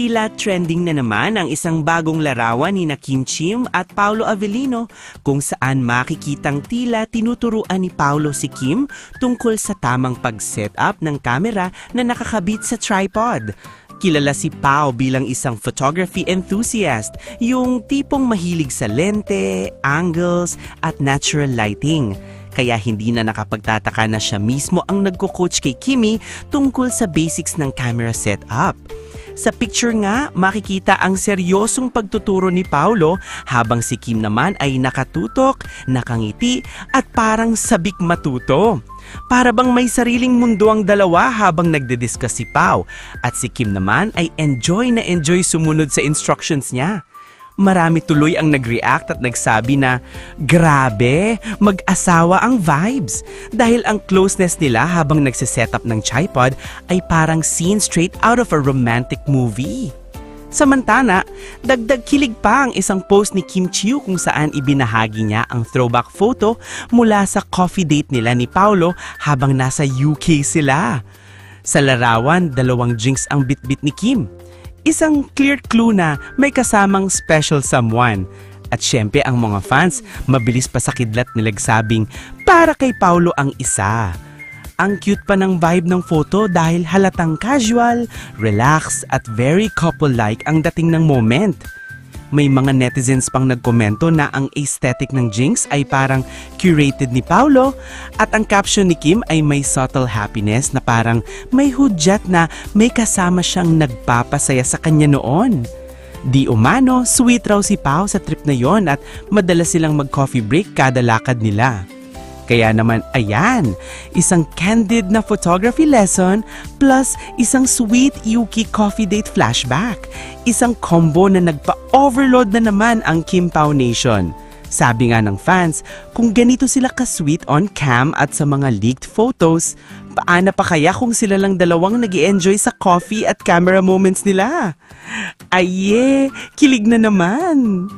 Tila trending na naman ang isang bagong larawan ni Kim Chiu at Paolo Avellino kung saan makikitang tila tinuturuan ni Paolo si Kim tungkol sa tamang pag-set up ng camera na nakakabit sa tripod. Kilala si Pao bilang isang photography enthusiast, yung tipong mahilig sa lente, angles at natural lighting. Kaya hindi na nakapagtataka na siya mismo ang nagko-coach kay Kimi tungkol sa basics ng camera setup. Sa picture nga, makikita ang seryosong pagtuturo ni Paolo habang si Kim naman ay nakatutok, nakangiti at parang sabik matuto. Para bang may sariling mundo ang dalawa habang nagdidiscuss si Pao at si Kim naman ay enjoy na enjoy sumunod sa instructions niya. Marami tuloy ang nag-react at nagsabi na, grabe, mag-asawa ang vibes. Dahil ang closeness nila habang nagsiset-up ng tripod ay parang scene straight out of a romantic movie. Samantala, dagdag kilig pa ang isang post ni Kim Chiu kung saan ibinahagi niya ang throwback photo mula sa coffee date nila ni Paolo habang nasa UK sila. Sa larawan, 2 drinks ang bitbit ni Kim. Isang clear clue na may kasamang special someone. At syempre ang mga fans, mabilis pa sa kidlat nilagsabing para kay Paolo ang isa. Ang cute pa ng vibe ng photo dahil halatang casual, relaxed at very couple-like ang dating ng moment. May mga netizens pang nagkomento na ang aesthetic ng Jinx ay parang curated ni Paolo at ang caption ni Kim ay may subtle happiness na parang may hudyat na may kasama siyang nagpapasaya sa kanya noon. Di umano, sweet raw si Pao sa trip na yon at madalas silang mag-coffee break kada lakad nila. Kaya naman, ayan, isang candid na photography lesson plus isang sweet Yuki coffee date flashback. Isang combo na nagpa-overload na naman ang Kim Pao Nation. Sabi nga ng fans, kung ganito sila ka-sweet on cam at sa mga leaked photos, paano pa kaya kung sila lang dalawang nag-i-enjoy sa coffee at camera moments nila? Aye, kilig na naman!